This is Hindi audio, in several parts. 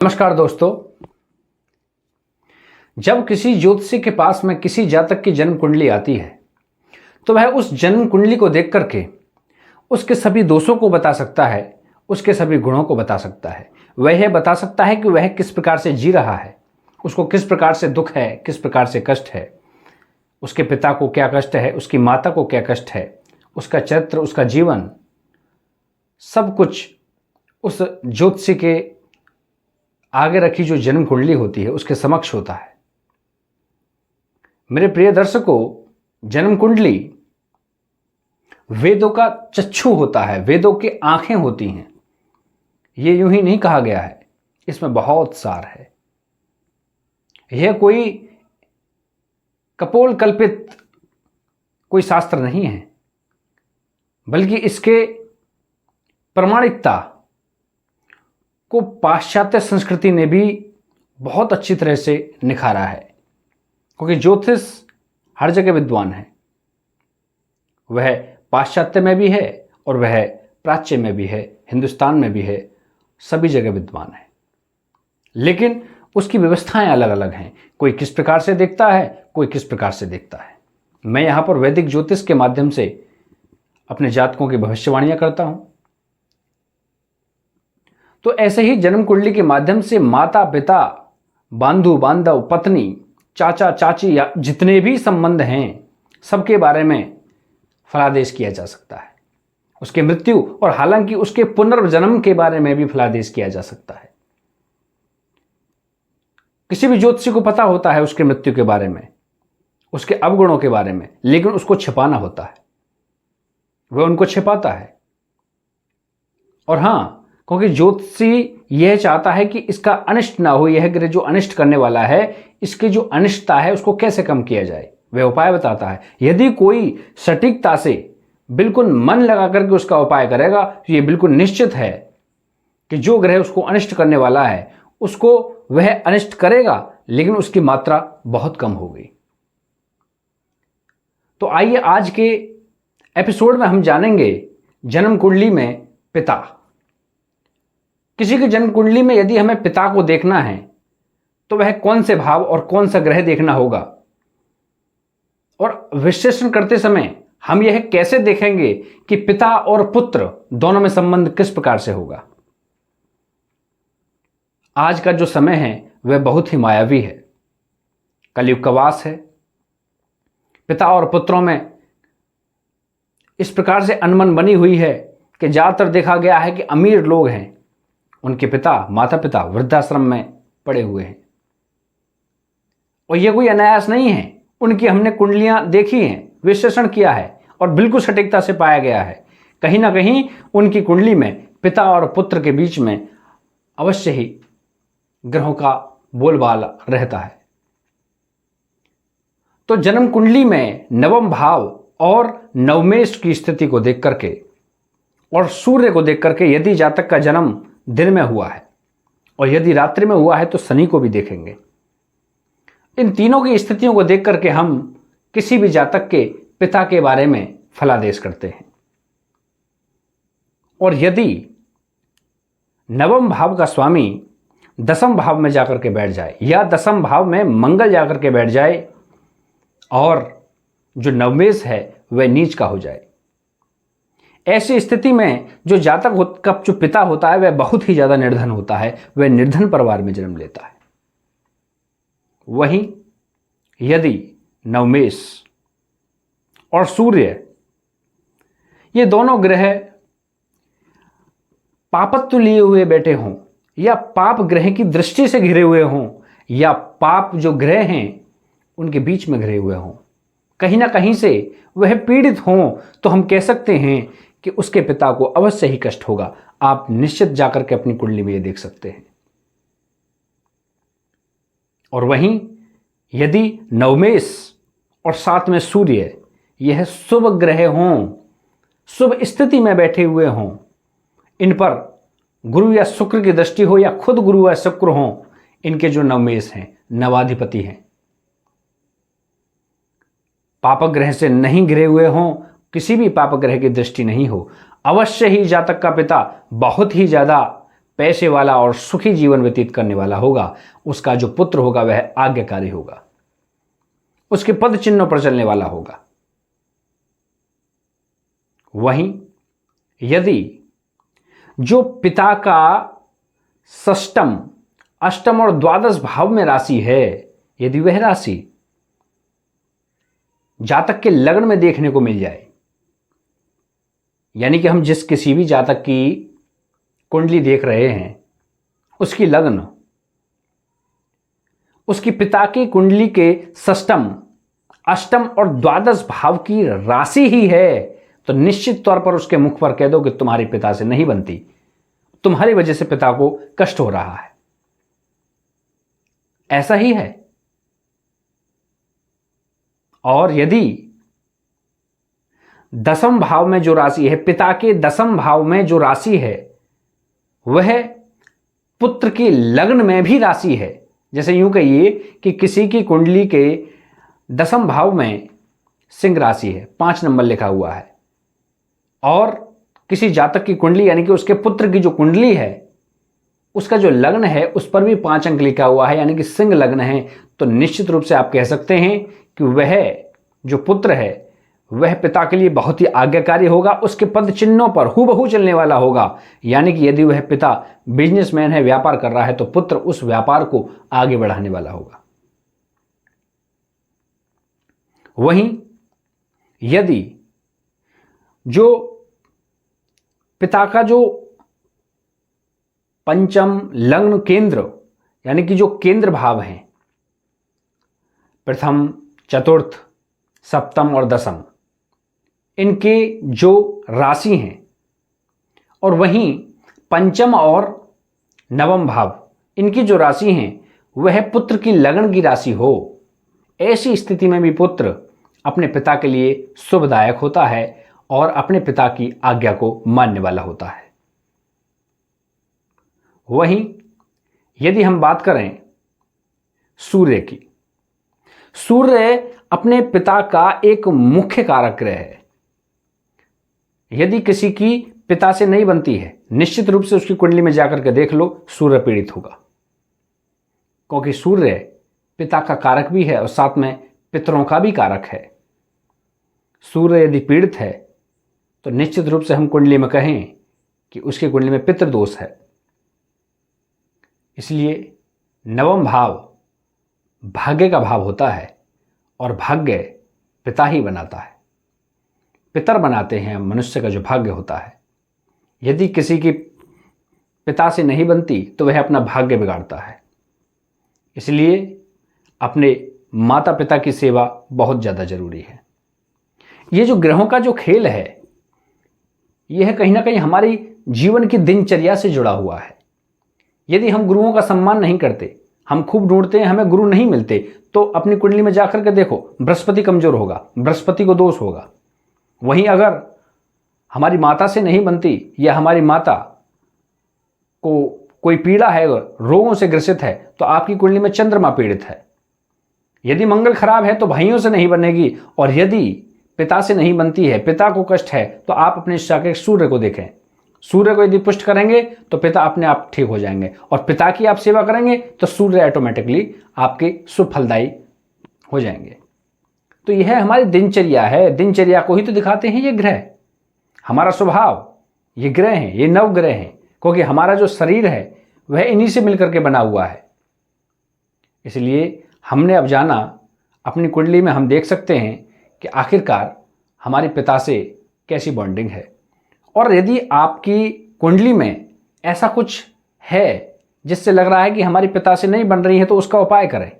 नमस्कार दोस्तों। जब किसी ज्योतिषी के पास में किसी जातक की जन्म कुंडली आती है तो वह उस जन्म कुंडली को देख करके उसके सभी दोषों को बता सकता है, उसके सभी गुणों को बता सकता है। वह यह बता सकता है कि वह किस प्रकार से जी रहा है, उसको किस प्रकार से दुख है, किस प्रकार से कष्ट है, उसके पिता को क्या कष्ट है, उसकी माता को क्या कष्ट है, उसका चरित्र, उसका जीवन, सब कुछ उस ज्योतिषी के आगे रखी जो जन्म कुंडली होती है उसके समक्ष होता है। मेरे प्रिय दर्शकों, जन्म कुंडली वेदों का चक्षु होता है, वेदों की आंखें होती हैं। ये यूं ही नहीं कहा गया है, इसमें बहुत सार है। यह कोई कपोल कल्पित कोई शास्त्र नहीं है, बल्कि इसके प्रामाणिकता को पाश्चात्य संस्कृति ने भी बहुत अच्छी तरह से निखारा है। क्योंकि ज्योतिष हर जगह विद्वान है, वह पाश्चात्य में भी है और वह प्राच्य में भी है, हिंदुस्तान में भी है, सभी जगह विद्वान है। लेकिन उसकी व्यवस्थाएं अलग अलग हैं। कोई किस प्रकार से देखता है, कोई किस प्रकार से देखता है। मैं यहाँ पर वैदिक ज्योतिष के माध्यम से अपने जातकों की भविष्यवाणियां करता हूं। तो ऐसे ही जन्म कुंडली के माध्यम से माता पिता, बांधु बांधव, पत्नी, चाचा चाची या जितने भी संबंध हैं, सबके बारे में फलादेश किया जा सकता है। उसके मृत्यु और हालांकि उसके पुनर्जन्म के बारे में भी फलादेश किया जा सकता है। किसी भी ज्योतिषी को पता होता है उसके मृत्यु के बारे में, उसके अवगुणों के बारे में, लेकिन उसको छिपाना होता है। वह उनको छिपाता है। और हां, क्योंकि ज्योतिषी यह चाहता है कि इसका अनिष्ट ना हो, यह ग्रह जो अनिष्ट करने वाला है, इसकी जो अनिष्टता है उसको कैसे कम किया जाए, वह उपाय बताता है। यदि कोई सटीकता से बिल्कुल मन लगा करके उसका उपाय करेगा तो यह बिल्कुल निश्चित है कि जो ग्रह उसको अनिष्ट करने वाला है उसको वह अनिष्ट करेगा, लेकिन उसकी मात्रा बहुत कम होगी। तो आइए आज के एपिसोड में हम जानेंगे जन्म कुंडली में पिता। किसी की जन्म कुंडली में यदि हमें पिता को देखना है तो वह कौन से भाव और कौन सा ग्रह देखना होगा, और विश्लेषण करते समय हम यह कैसे देखेंगे कि पिता और पुत्र दोनों में संबंध किस प्रकार से होगा। आज का जो समय है वह बहुत ही मायावी है, कलयुग का वास है। पिता और पुत्रों में इस प्रकार से अनबन बनी हुई है कि ज्यादातर देखा गया है कि अमीर लोग हैं, उनके पिता, माता पिता वृद्धाश्रम में पड़े हुए हैं। और यह कोई अनायास नहीं है, उनकी हमने कुंडलियां देखी हैं, विश्लेषण किया है और बिल्कुल सटीकता से पाया गया है कहीं ना कहीं उनकी कुंडली में पिता और पुत्र के बीच में अवश्य ही ग्रहों का बोलबाला रहता है। तो जन्म कुंडली में नवम भाव और नवमेश की स्थिति को देख करके और सूर्य को देख करके, यदि जातक का जन्म दिन में हुआ है और यदि रात्रि में हुआ है तो शनि को भी देखेंगे। इन तीनों की स्थितियों को देख करके हम किसी भी जातक के पिता के बारे में फलादेश करते हैं। और यदि नवम भाव का स्वामी दसम भाव में जाकर के बैठ जाए या दसम भाव में मंगल जाकर के बैठ जाए और जो नवमेश है वह नीच का हो जाए, ऐसी स्थिति में जो जातक का जो पिता होता है वह बहुत ही ज्यादा निर्धन होता है, वह निर्धन परिवार में जन्म लेता है। वहीं यदि नवमेश और सूर्य ये दोनों ग्रह पापत्व लिए हुए बैठे हों या पाप ग्रह की दृष्टि से घिरे हुए हों या पाप जो ग्रह हैं उनके बीच में घिरे हुए हों, कहीं ना कहीं से वह पीड़ित हों, तो हम कह सकते हैं कि उसके पिता को अवश्य ही कष्ट होगा। आप निश्चित जाकर के अपनी कुंडली में ये देख सकते हैं। और वहीं यदि नवमेश और साथ में सूर्य यह शुभ ग्रह हों, शुभ स्थिति में बैठे हुए हों, इन पर गुरु या शुक्र की दृष्टि हो या खुद गुरु या शुक्र हों, इनके जो नवमेश हैं नवाधिपति हैं, पापक ग्रह से नहीं घिरे हुए हों, किसी भी पाप ग्रह की दृष्टि नहीं हो, अवश्य ही जातक का पिता बहुत ही ज्यादा पैसे वाला और सुखी जीवन व्यतीत करने वाला होगा। उसका जो पुत्र होगा वह आज्ञाकारी होगा, उसके पद चिन्हों पर चलने वाला होगा। वहीं यदि जो पिता का षष्टम, अष्टम और द्वादश भाव में राशि है, यदि वह राशि जातक के लग्न में देखने को मिल जाए, यानी कि हम जिस किसी भी जातक की कुंडली देख रहे हैं, उसकी लग्न उसकी पिता की कुंडली के षष्टम, अष्टम और द्वादश भाव की राशि ही है, तो निश्चित तौर पर उसके मुख पर कह दो कि तुम्हारे पिता से नहीं बनती, तुम्हारी वजह से पिता को कष्ट हो रहा है। ऐसा ही है। और यदि दसम भाव में जो राशि है, पिता के दसम भाव में जो राशि है, वह पुत्र की लग्न में भी राशि है, जैसे यूं कहिए कि किसी की कुंडली के दसम भाव में सिंह राशि है, 5 नंबर लिखा हुआ है, और किसी जातक की कुंडली यानी कि उसके पुत्र की जो कुंडली है उसका जो लग्न है उस पर भी 5 अंक लिखा हुआ है, यानी कि सिंह लग्न है, तो निश्चित रूप से आप कह सकते हैं कि वह जो पुत्र है वह पिता के लिए बहुत ही आज्ञाकारी होगा, उसके पद चिन्हों पर हूबहू चलने वाला होगा। यानी कि यदि वह पिता बिजनेसमैन है, व्यापार कर रहा है, तो पुत्र उस व्यापार को आगे बढ़ाने वाला होगा। वहीं यदि जो पिता का जो पंचम लग्न केंद्र यानी कि जो केंद्र भाव हैं, प्रथम, चतुर्थ, सप्तम और दसम, इनके जो राशि हैं, और वहीं पंचम और नवम भाव, इनकी जो राशि हैं वह पुत्र की लगन की राशि हो, ऐसी स्थिति में भी पुत्र अपने पिता के लिए शुभदायक होता है और अपने पिता की आज्ञा को मानने वाला होता है। वहीं यदि हम बात करें सूर्य की, सूर्य अपने पिता का एक मुख्य कारक ग्रह है। यदि किसी की पिता से नहीं बनती है, निश्चित रूप से उसकी कुंडली में जाकर के देख लो, सूर्य पीड़ित होगा, क्योंकि सूर्य पिता का कारक भी है और साथ में पितरों का भी कारक है। सूर्य यदि पीड़ित है तो निश्चित रूप से हम कुंडली में कहें कि उसकी कुंडली में पितृदोष है। इसलिए नवम भाव भाग्य का भाव होता है और भाग्य पिता ही बनाता है, पितर बनाते हैं मनुष्य का जो भाग्य होता है। यदि किसी की पिता से नहीं बनती तो वह अपना भाग्य बिगाड़ता है। इसलिए अपने माता पिता की सेवा बहुत ज़्यादा जरूरी है। ये जो ग्रहों का जो खेल है, यह कहीं ना कहीं हमारी जीवन की दिनचर्या से जुड़ा हुआ है। यदि हम गुरुओं का सम्मान नहीं करते, हम खूब ढूंढते हैं, हमें गुरु नहीं मिलते, तो अपनी कुंडली में जाकर के देखो, बृहस्पति कमजोर होगा, बृहस्पति को दोष होगा। वहीं अगर हमारी माता से नहीं बनती या हमारी माता को कोई पीड़ा है, रोगों से ग्रसित है, तो आपकी कुंडली में चंद्रमा पीड़ित है। यदि मंगल खराब है तो भाइयों से नहीं बनेगी, और यदि पिता से नहीं बनती है, पिता को कष्ट है, तो आप अपने जाके सूर्य को देखें। सूर्य को यदि पुष्ट करेंगे तो पिता अपने आप ठीक हो जाएंगे, और पिता की आप सेवा करेंगे तो सूर्य ऑटोमेटिकली आपके शुभ फलदायी हो जाएंगे। तो यह हमारी दिनचर्या है, दिनचर्या को ही तो दिखाते हैं ये ग्रह। हमारा स्वभाव ये ग्रह हैं, ये नवग्रह हैं, क्योंकि हमारा जो शरीर है वह इन्हीं से मिलकर के बना हुआ है। इसलिए हमने अब जाना, अपनी कुंडली में हम देख सकते हैं कि आखिरकार हमारे पिता से कैसी बॉन्डिंग है। और यदि आपकी कुंडली में ऐसा कुछ है जिससे लग रहा है कि हमारे पिता से नहीं बन रही है, तो उसका उपाय करें।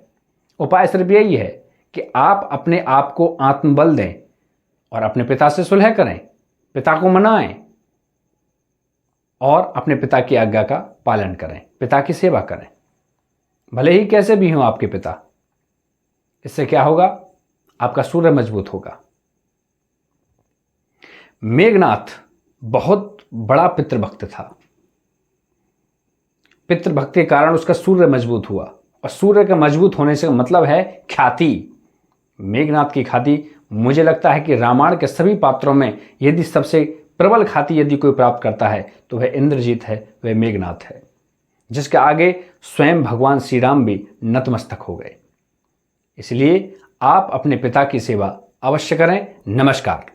उपाय सिर्फ यही है कि आप अपने आप को आत्मबल दें और अपने पिता से सुलह करें, पिता को मनाएं और अपने पिता की आज्ञा का पालन करें, पिता की सेवा करें, भले ही कैसे भी हों आपके पिता। इससे क्या होगा? आपका सूर्य मजबूत होगा। मेघनाथ बहुत बड़ा पितृभक्त था। पितृभक्त के कारण उसका सूर्य मजबूत हुआ, और सूर्य के मजबूत होने से मतलब है ख्याति। मेघनाथ की ख्याति, मुझे लगता है कि रामायण के सभी पात्रों में यदि सबसे प्रबल ख्याति यदि कोई प्राप्त करता है तो वह इंद्रजीत है, वह मेघनाथ है। जिसके आगे स्वयं भगवान श्री राम भी नतमस्तक हो गए। इसलिए आप अपने पिता की सेवा अवश्य करें। नमस्कार।